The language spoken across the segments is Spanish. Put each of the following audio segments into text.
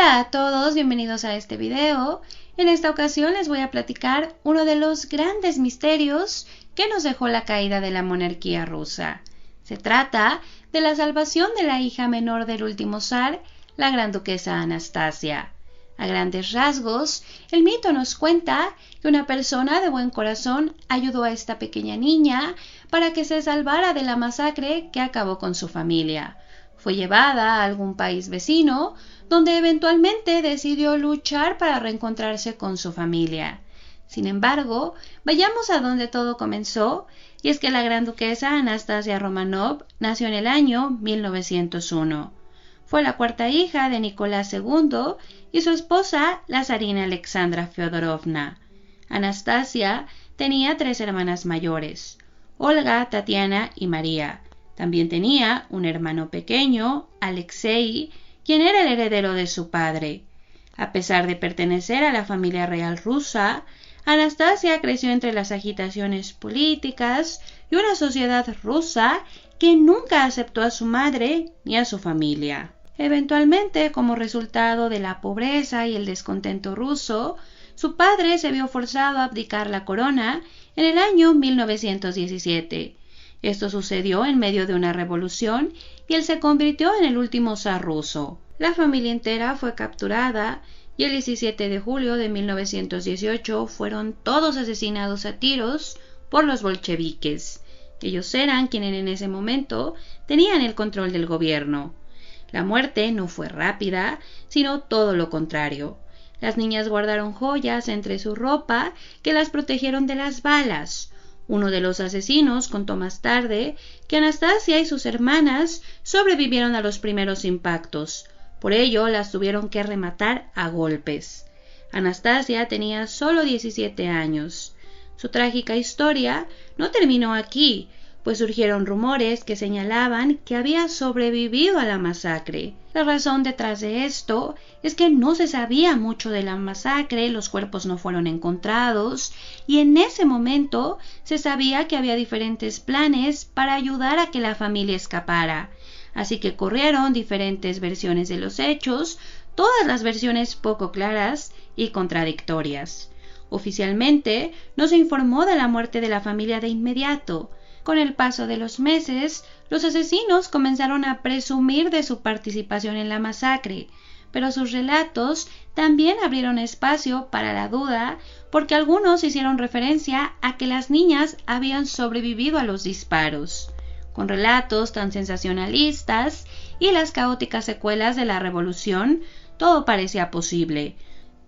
Hola a todos, bienvenidos a este video. En esta ocasión les voy a platicar uno de los grandes misterios que nos dejó la caída de la monarquía rusa. Se trata de la salvación de la hija menor del último zar, la gran duquesa Anastasia. A grandes rasgos, el mito nos cuenta que una persona de buen corazón ayudó a esta pequeña niña para que se salvara de la masacre que acabó con su familia. Fue llevada a algún país vecino, donde eventualmente decidió luchar para reencontrarse con su familia. Sin embargo, vayamos a donde todo comenzó, y es que la gran duquesa Anastasia Romanov nació en el año 1901. Fue la cuarta hija de Nicolás II y su esposa, la zarina Alexandra Feodorovna. Anastasia tenía 3 hermanas mayores, Olga, Tatiana y María. También tenía un hermano pequeño, Alexei, quien era el heredero de su padre. A pesar de pertenecer a la familia real rusa, Anastasia creció entre las agitaciones políticas y una sociedad rusa que nunca aceptó a su madre ni a su familia. Eventualmente, como resultado de la pobreza y el descontento ruso, su padre se vio forzado a abdicar la corona en el año 1917. Esto sucedió en medio de una revolución y él se convirtió en el último zar ruso. La familia entera fue capturada y el 17 de julio de 1918 fueron todos asesinados a tiros por los bolcheviques. Ellos eran quienes en ese momento tenían el control del gobierno. La muerte no fue rápida, sino todo lo contrario. Las niñas guardaron joyas entre su ropa que las protegieron de las balas. Uno de los asesinos contó más tarde que Anastasia y sus hermanas sobrevivieron a los primeros impactos. Por ello, las tuvieron que rematar a golpes. Anastasia tenía solo 17 años. Su trágica historia no terminó aquí, pues surgieron rumores que señalaban que había sobrevivido a la masacre. La razón detrás de esto es que no se sabía mucho de la masacre, los cuerpos no fueron encontrados, y en ese momento se sabía que había diferentes planes para ayudar a que la familia escapara. Así que corrieron diferentes versiones de los hechos, todas las versiones poco claras y contradictorias. Oficialmente no se informó de la muerte de la familia de inmediato. Con el paso de los meses, los asesinos comenzaron a presumir de su participación en la masacre, pero sus relatos también abrieron espacio para la duda, porque algunos hicieron referencia a que las niñas habían sobrevivido a los disparos. Con relatos tan sensacionalistas y las caóticas secuelas de la revolución, todo parecía posible.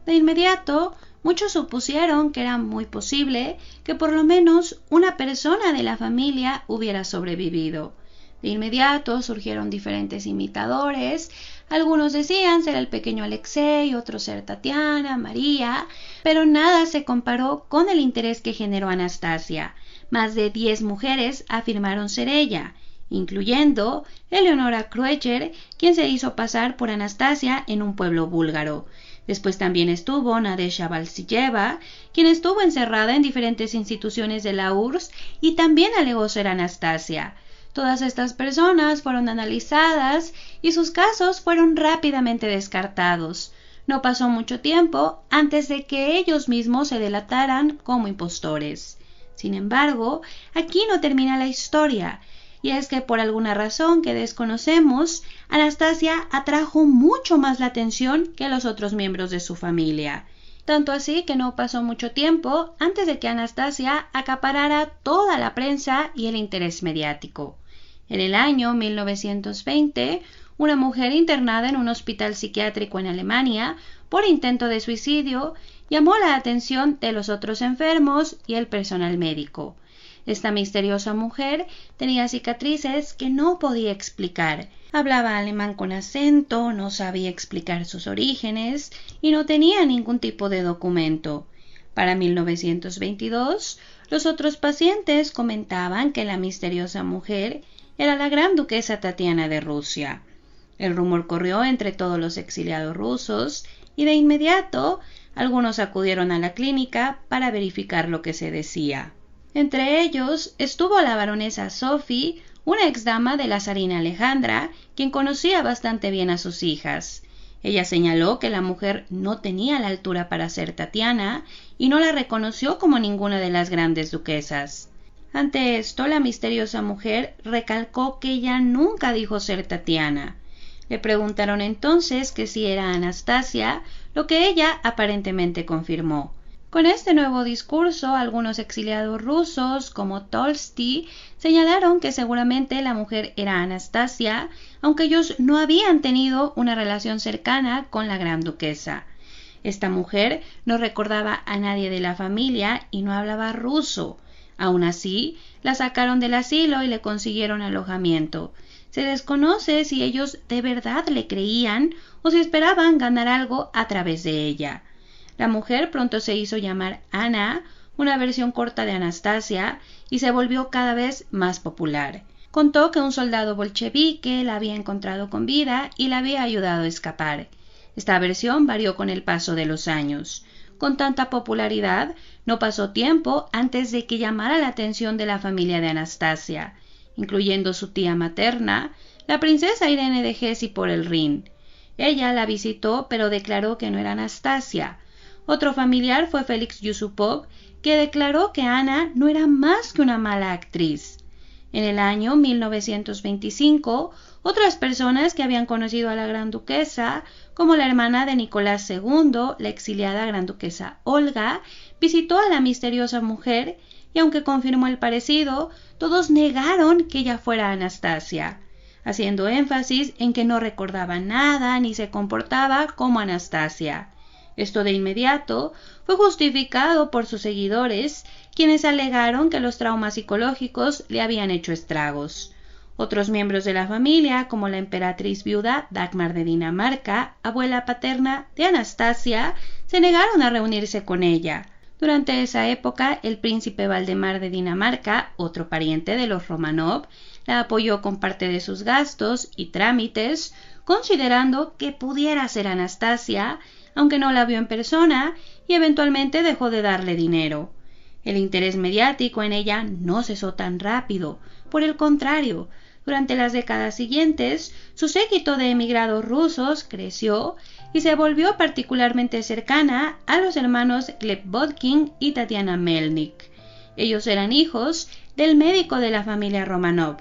De inmediato, muchos supusieron que era muy posible que por lo menos una persona de la familia hubiera sobrevivido. De inmediato surgieron diferentes imitadores. Algunos decían ser el pequeño Alexei, otros ser Tatiana, María, pero nada se comparó con el interés que generó Anastasia. Más de 10 mujeres afirmaron ser ella, incluyendo Eleonora Krueger, quien se hizo pasar por Anastasia en un pueblo búlgaro. Después también estuvo Nadezhda Valsilleva, quien estuvo encerrada en diferentes instituciones de la URSS y también alegó ser Anastasia. Todas estas personas fueron analizadas y sus casos fueron rápidamente descartados. No pasó mucho tiempo antes de que ellos mismos se delataran como impostores. Sin embargo, aquí no termina la historia, y es que por alguna razón que desconocemos, Anastasia atrajo mucho más la atención que los otros miembros de su familia. Tanto así que no pasó mucho tiempo antes de que Anastasia acaparara toda la prensa y el interés mediático. En el año 1920, una mujer internada en un hospital psiquiátrico en Alemania por intento de suicidio llamó la atención de los otros enfermos y el personal médico. Esta misteriosa mujer tenía cicatrices que no podía explicar. Hablaba alemán con acento, no sabía explicar sus orígenes y no tenía ningún tipo de documento. Para 1922, los otros pacientes comentaban que la misteriosa mujer era la gran duquesa Tatiana de Rusia. El rumor corrió entre todos los exiliados rusos y de inmediato algunos acudieron a la clínica para verificar lo que se decía. Entre ellos estuvo la baronesa Sophie, una exdama de la zarina Alejandra, quien conocía bastante bien a sus hijas. Ella señaló que la mujer no tenía la altura para ser Tatiana y no la reconoció como ninguna de las grandes duquesas. Ante esto, la misteriosa mujer recalcó que ella nunca dijo ser Tatiana. Le preguntaron entonces que si era Anastasia, lo que ella aparentemente confirmó. Con este nuevo discurso, algunos exiliados rusos, como Tolstói, señalaron que seguramente la mujer era Anastasia, aunque ellos no habían tenido una relación cercana con la gran duquesa. Esta mujer no recordaba a nadie de la familia y no hablaba ruso. Aún así, la sacaron del asilo y le consiguieron alojamiento. Se desconoce si ellos de verdad le creían o si esperaban ganar algo a través de ella. La mujer pronto se hizo llamar Ana, una versión corta de Anastasia, y se volvió cada vez más popular. Contó que un soldado bolchevique la había encontrado con vida y la había ayudado a escapar. Esta versión varió con el paso de los años. Con tanta popularidad, no pasó tiempo antes de que llamara la atención de la familia de Anastasia, incluyendo su tía materna, la princesa Irene de Hesse y por el Rin. Ella la visitó, pero declaró que no era Anastasia. Otro familiar fue Félix Yusupov, que declaró que Ana no era más que una mala actriz. En el año 1925, otras personas que habían conocido a la gran duquesa, como la hermana de Nicolás II, la exiliada gran duquesa Olga, visitó a la misteriosa mujer y aunque confirmó el parecido, todos negaron que ella fuera Anastasia, haciendo énfasis en que no recordaba nada ni se comportaba como Anastasia. Esto de inmediato fue justificado por sus seguidores, quienes alegaron que los traumas psicológicos le habían hecho estragos. Otros miembros de la familia, como la emperatriz viuda Dagmar de Dinamarca, abuela paterna de Anastasia, se negaron a reunirse con ella. Durante esa época, el príncipe Valdemar de Dinamarca, otro pariente de los Romanov, la apoyó con parte de sus gastos y trámites, considerando que pudiera ser Anastasia, aunque no la vio en persona, y eventualmente dejó de darle dinero. El interés mediático en ella no cesó tan rápido. Por el contrario, durante las décadas siguientes, su séquito de emigrados rusos creció y se volvió particularmente cercana a los hermanos Gleb Bodkin y Tatiana Melnik. Ellos eran hijos del médico de la familia Romanov.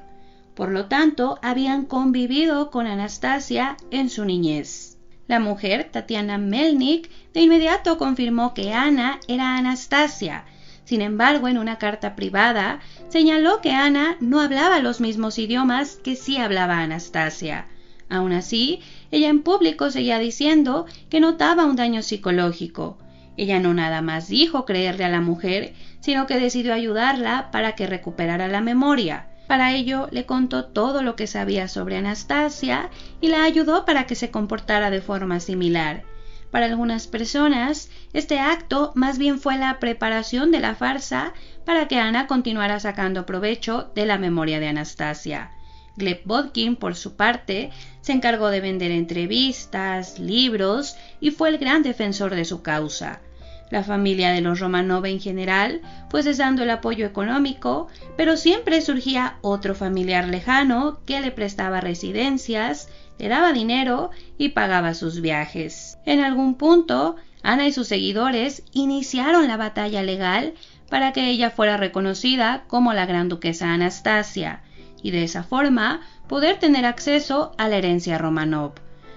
Por lo tanto, habían convivido con Anastasia en su niñez. La mujer, Tatiana Melnik, de inmediato confirmó que Ana era Anastasia. Sin embargo, en una carta privada, señaló que Ana no hablaba los mismos idiomas que sí hablaba Anastasia. Aún así, ella en público seguía diciendo que notaba un daño psicológico. Ella no nada más dijo creerle a la mujer, sino que decidió ayudarla para que recuperara la memoria. Para ello, le contó todo lo que sabía sobre Anastasia y la ayudó para que se comportara de forma similar. Para algunas personas, este acto más bien fue la preparación de la farsa para que Ana continuara sacando provecho de la memoria de Anastasia. Gleb Bodkin, por su parte, se encargó de vender entrevistas, libros y fue el gran defensor de su causa. La familia de los Romanov en general fue cesando el apoyo económico, pero siempre surgía otro familiar lejano que le prestaba residencias, le daba dinero y pagaba sus viajes. En algún punto, Ana y sus seguidores iniciaron la batalla legal para que ella fuera reconocida como la gran duquesa Anastasia, y de esa forma poder tener acceso a la herencia Romanov.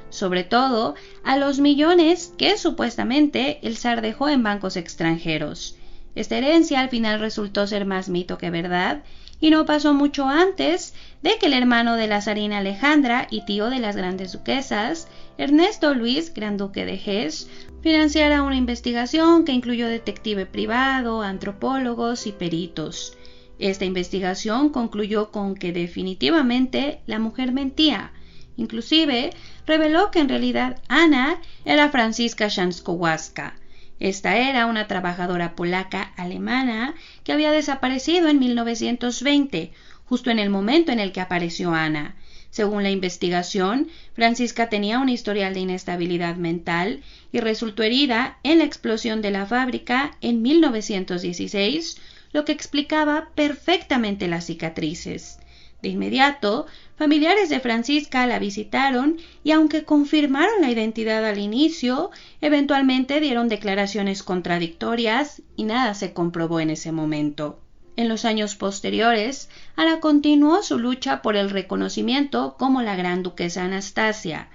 Sobre todo a los millones que supuestamente el zar dejó en bancos extranjeros. Esta herencia al final resultó ser más mito que verdad, y no pasó mucho antes de que el hermano de la zarina Alejandra y tío de las grandes duquesas, Ernesto Luis, gran duque de Hesse, financiara una investigación que incluyó detective privado, antropólogos y peritos. Esta investigación concluyó con que definitivamente la mujer mentía. Inclusive, reveló que en realidad Ana era Franziska Szankowska. Esta era una trabajadora polaca alemana que había desaparecido en 1920, justo en el momento en el que apareció Ana. Según la investigación, Franziska tenía un historial de inestabilidad mental y resultó herida en la explosión de la fábrica en 1916, lo que explicaba perfectamente las cicatrices. De inmediato, familiares de Francisca la visitaron y aunque confirmaron la identidad al inicio, eventualmente dieron declaraciones contradictorias y nada se comprobó en ese momento. En los años posteriores, Ana continuó su lucha por el reconocimiento como la Gran Duquesa Anastasia.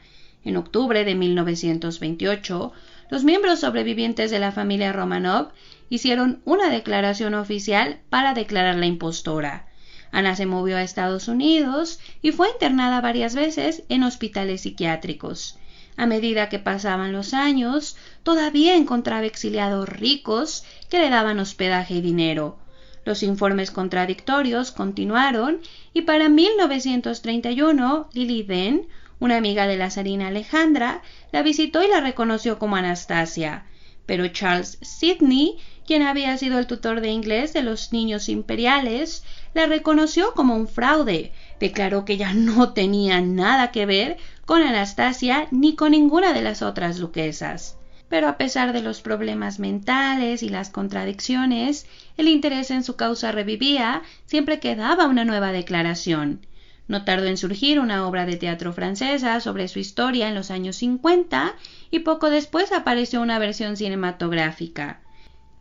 En octubre de 1928, los miembros sobrevivientes de la familia Romanov hicieron una declaración oficial para declararla impostora. Ana se movió a Estados Unidos y fue internada varias veces en hospitales psiquiátricos. A medida que pasaban los años, todavía encontraba exiliados ricos que le daban hospedaje y dinero. Los informes contradictorios continuaron y para 1931 Lili Venn, una amiga de la zarina Alejandra, la visitó y la reconoció como Anastasia. Pero Charles Sidney, quien había sido el tutor de inglés de los niños imperiales, la reconoció como un fraude. Declaró que ella no tenía nada que ver con Anastasia ni con ninguna de las otras duquesas. Pero a pesar de los problemas mentales y las contradicciones, el interés en su causa revivía siempre que daba una nueva declaración. No tardó en surgir una obra de teatro francesa sobre su historia en los años 50 y poco después apareció una versión cinematográfica.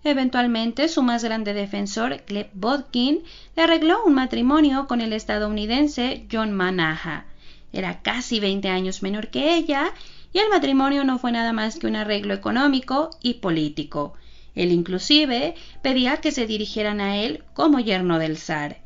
Eventualmente, su más grande defensor, Gleb Bodkin, le arregló un matrimonio con el estadounidense John Manaha. Era casi 20 años menor que ella y el matrimonio no fue nada más que un arreglo económico y político. Él inclusive pedía que se dirigieran a él como yerno del zar.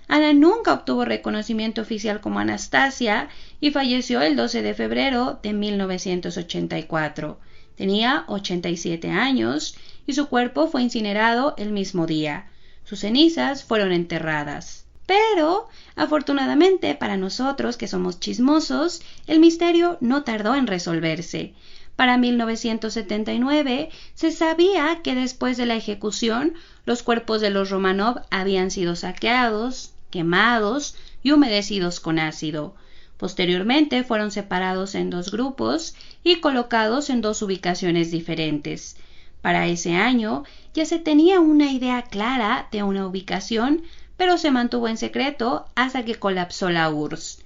Ana nunca obtuvo reconocimiento oficial como Anastasia y falleció el 12 de febrero de 1984. Tenía 87 años y su cuerpo fue incinerado el mismo día. Sus cenizas fueron enterradas. Pero, afortunadamente para nosotros que somos chismosos, el misterio no tardó en resolverse. Para 1979 se sabía que después de la ejecución, los cuerpos de los Romanov habían sido saqueados, quemados y humedecidos con ácido. Posteriormente fueron separados en dos grupos y colocados en dos ubicaciones diferentes. Para ese año ya se tenía una idea clara de una ubicación, pero se mantuvo en secreto hasta que colapsó la URSS.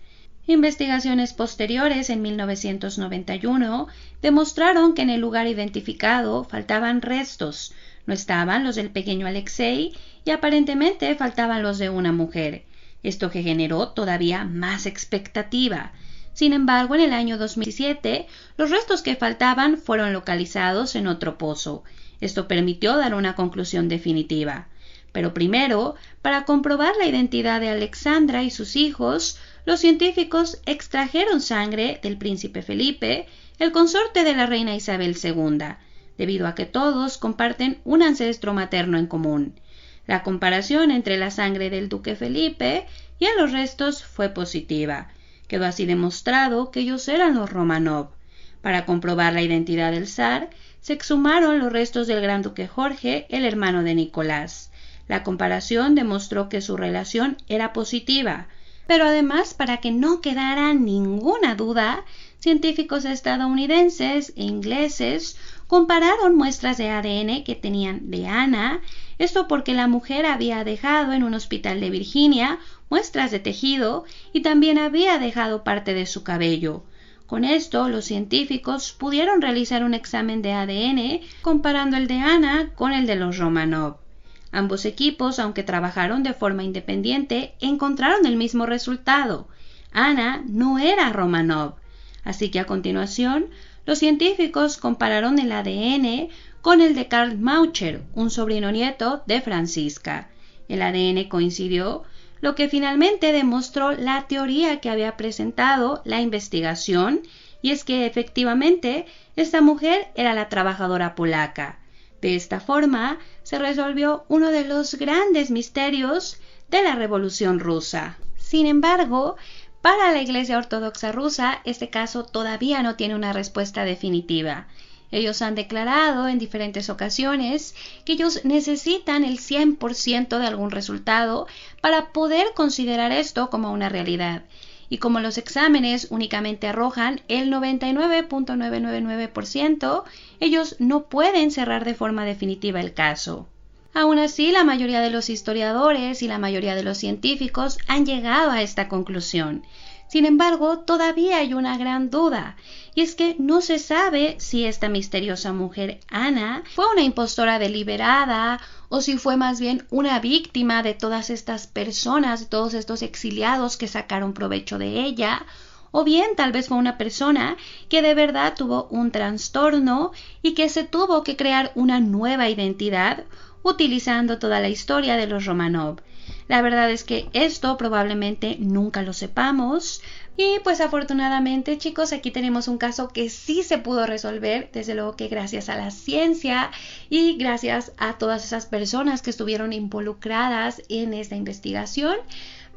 Investigaciones posteriores en 1991 demostraron que en el lugar identificado faltaban restos. No estaban los del pequeño Alexei y aparentemente faltaban los de una mujer. Esto que generó todavía más expectativa. Sin embargo, en el año 2017, los restos que faltaban fueron localizados en otro pozo. Esto permitió dar una conclusión definitiva. Pero primero, para comprobar la identidad de Alexandra y sus hijos, los científicos extrajeron sangre del príncipe Felipe, el consorte de la reina Isabel II, debido a que todos comparten un ancestro materno en común. La comparación entre la sangre del duque Felipe y en los restos fue positiva. Quedó así demostrado que ellos eran los Romanov. Para comprobar la identidad del zar, se exhumaron los restos del gran duque Jorge, el hermano de Nicolás. La comparación demostró que su relación era positiva, pero además, para que no quedara ninguna duda, científicos estadounidenses e ingleses compararon muestras de ADN que tenían de Ana, esto porque la mujer había dejado en un hospital de Virginia muestras de tejido y también había dejado parte de su cabello. Con esto, los científicos pudieron realizar un examen de ADN comparando el de Ana con el de los Romanov. Ambos equipos, aunque trabajaron de forma independiente, encontraron el mismo resultado. Ana no era Romanov. Así que a continuación, los científicos compararon el ADN con el de Karl Maucher, un sobrino nieto de Francisca. El ADN coincidió, lo que finalmente demostró la teoría que había presentado la investigación, y es que efectivamente esta mujer era la trabajadora polaca. De esta forma se resolvió uno de los grandes misterios de la Revolución Rusa. Sin embargo, para la Iglesia Ortodoxa rusa, este caso todavía no tiene una respuesta definitiva. Ellos han declarado en diferentes ocasiones que ellos necesitan el 100% de algún resultado para poder considerar esto como una realidad. Y como los exámenes únicamente arrojan el 99.999%, ellos no pueden cerrar de forma definitiva el caso. Aún así, la mayoría de los historiadores y la mayoría de los científicos han llegado a esta conclusión. Sin embargo, todavía hay una gran duda, y es que no se sabe si esta misteriosa mujer Ana fue una impostora deliberada o si fue más bien una víctima de todas estas personas, de todos estos exiliados que sacaron provecho de ella, o bien tal vez fue una persona que de verdad tuvo un trastorno y que se tuvo que crear una nueva identidad utilizando toda la historia de los Romanov. La verdad es que esto probablemente nunca lo sepamos. Y pues afortunadamente, chicos, aquí tenemos un caso que sí se pudo resolver, desde luego que gracias a la ciencia y gracias a todas esas personas que estuvieron involucradas en esta investigación.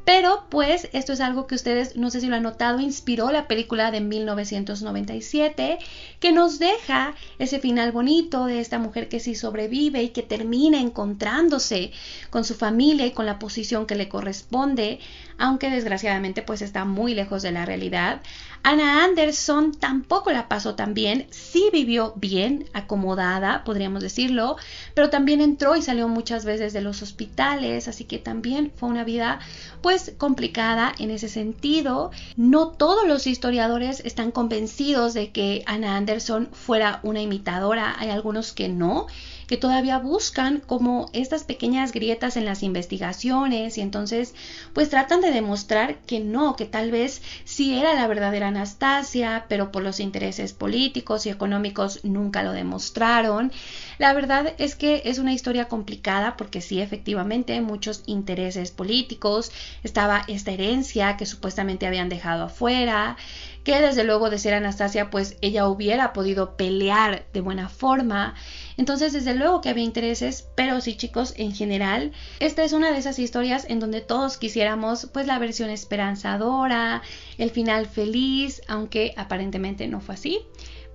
Pero pues esto es algo que ustedes, no sé si lo han notado, inspiró la película de 1997, que nos deja ese final bonito de esta mujer que sí sobrevive y que termina encontrándose con su familia y con la posición que le corresponde, aunque desgraciadamente pues está muy lejos de la realidad. Anna Anderson tampoco la pasó tan bien, sí vivió bien, acomodada, podríamos decirlo, pero también entró y salió muchas veces de los hospitales, así que también fue una vida pues complicada en ese sentido. No todos los historiadores están convencidos de que Anna Anderson fuera una imitadora, hay algunos que no, que todavía buscan como estas pequeñas grietas en las investigaciones y entonces pues tratan de demostrar que no, que tal vez sí era la verdadera Anastasia, pero por los intereses políticos y económicos nunca lo demostraron. La verdad es que es una historia complicada porque sí, efectivamente hay muchos intereses políticos, estaba esta herencia que supuestamente habían dejado afuera, que desde luego de ser Anastasia pues ella hubiera podido pelear de buena forma. Entonces desde luego que había intereses, pero sí, chicos, en general esta es una de esas historias en donde todos quisiéramos pues la versión esperanzadora, el final feliz, aunque aparentemente no fue así.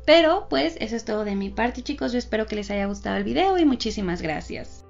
Pero pues eso es todo de mi parte, chicos, yo espero que les haya gustado el video y muchísimas gracias.